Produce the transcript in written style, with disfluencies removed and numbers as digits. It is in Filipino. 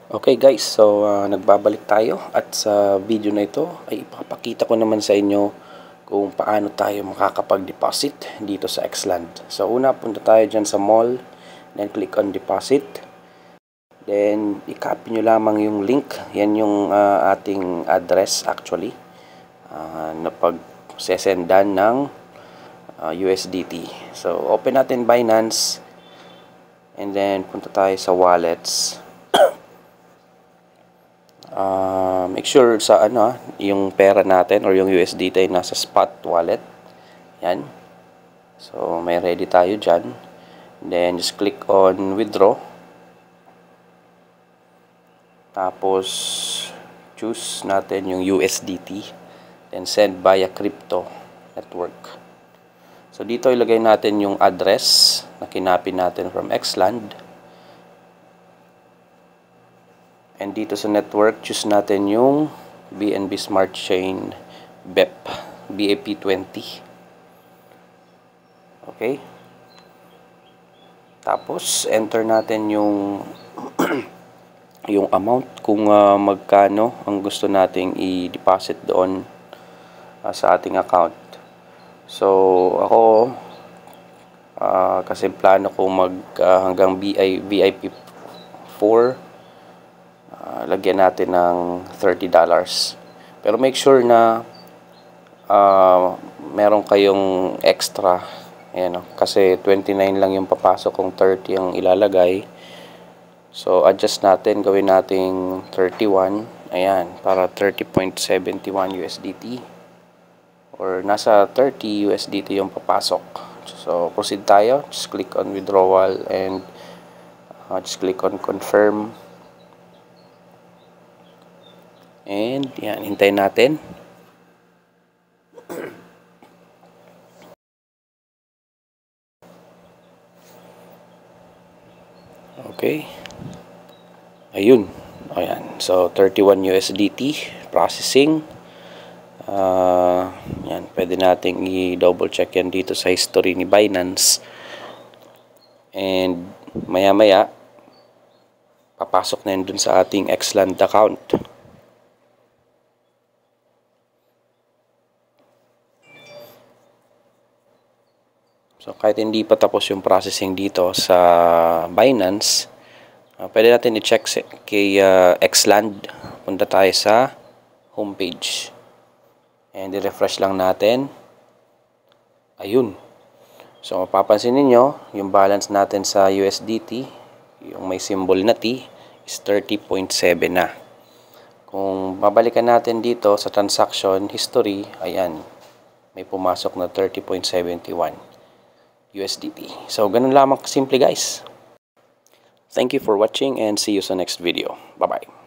Okay guys, so nagbabalik tayo at sa video na ito ay ipapakita ko naman sa inyo kung paano tayo makakapag-deposit dito sa Xland. So una, punta tayo dyan sa mall, then click on deposit. Then i-copy nyo lamang yung link, yan yung ating address actually na pag-sesendan ng USDT. So open natin Binance and then punta tayo sa wallets. Make sure sa yung pera natin or yung USDT ay nasa spot wallet. Yan. So may ready tayo dyan. Then just click on withdraw. Tapos choose natin yung USDT. Then send via crypto network. So dito ilagay natin yung address na kinopy natin from Xland. And dito sa network, choose natin yung BNB Smart Chain BEP20. Okay? Tapos, enter natin yung yung amount kung magkano ang gusto nating i-deposit doon sa ating account. So, ako kasi plano ko hanggang VIP 4 lagyan natin ng $30. Pero make sure na meron kayong extra. Ayan, kasi 29 lang yung papasok kung 30 ang ilalagay. So adjust natin, gawin nating 31. Ayan, para 30.71 USDT. Or nasa 30 USDT yung papasok. So proceed tayo. Just click on withdrawal and just click on confirm. And yan, hintayin natin. Okay. Ayun. Ayan. So 31 USDT processing. Yan, pwede nating i-double check yan dito sa history ni Binance. And maya-maya papasok na yun dun sa ating Xland account. So kahit hindi pa tapos yung processing dito sa Binance, pwede natin i-check kay Xland. Punta tayo sa homepage. And i-refresh lang natin. Ayun. So mapapansin niyo yung balance natin sa USDT, yung may symbol na T, is 30.7 na. Kung babalikan natin dito sa transaction history, ayan, may pumasok na 30.71 USDT. So, ganun lamang simple guys. Thank you for watching and see you sa next video. Bye-bye.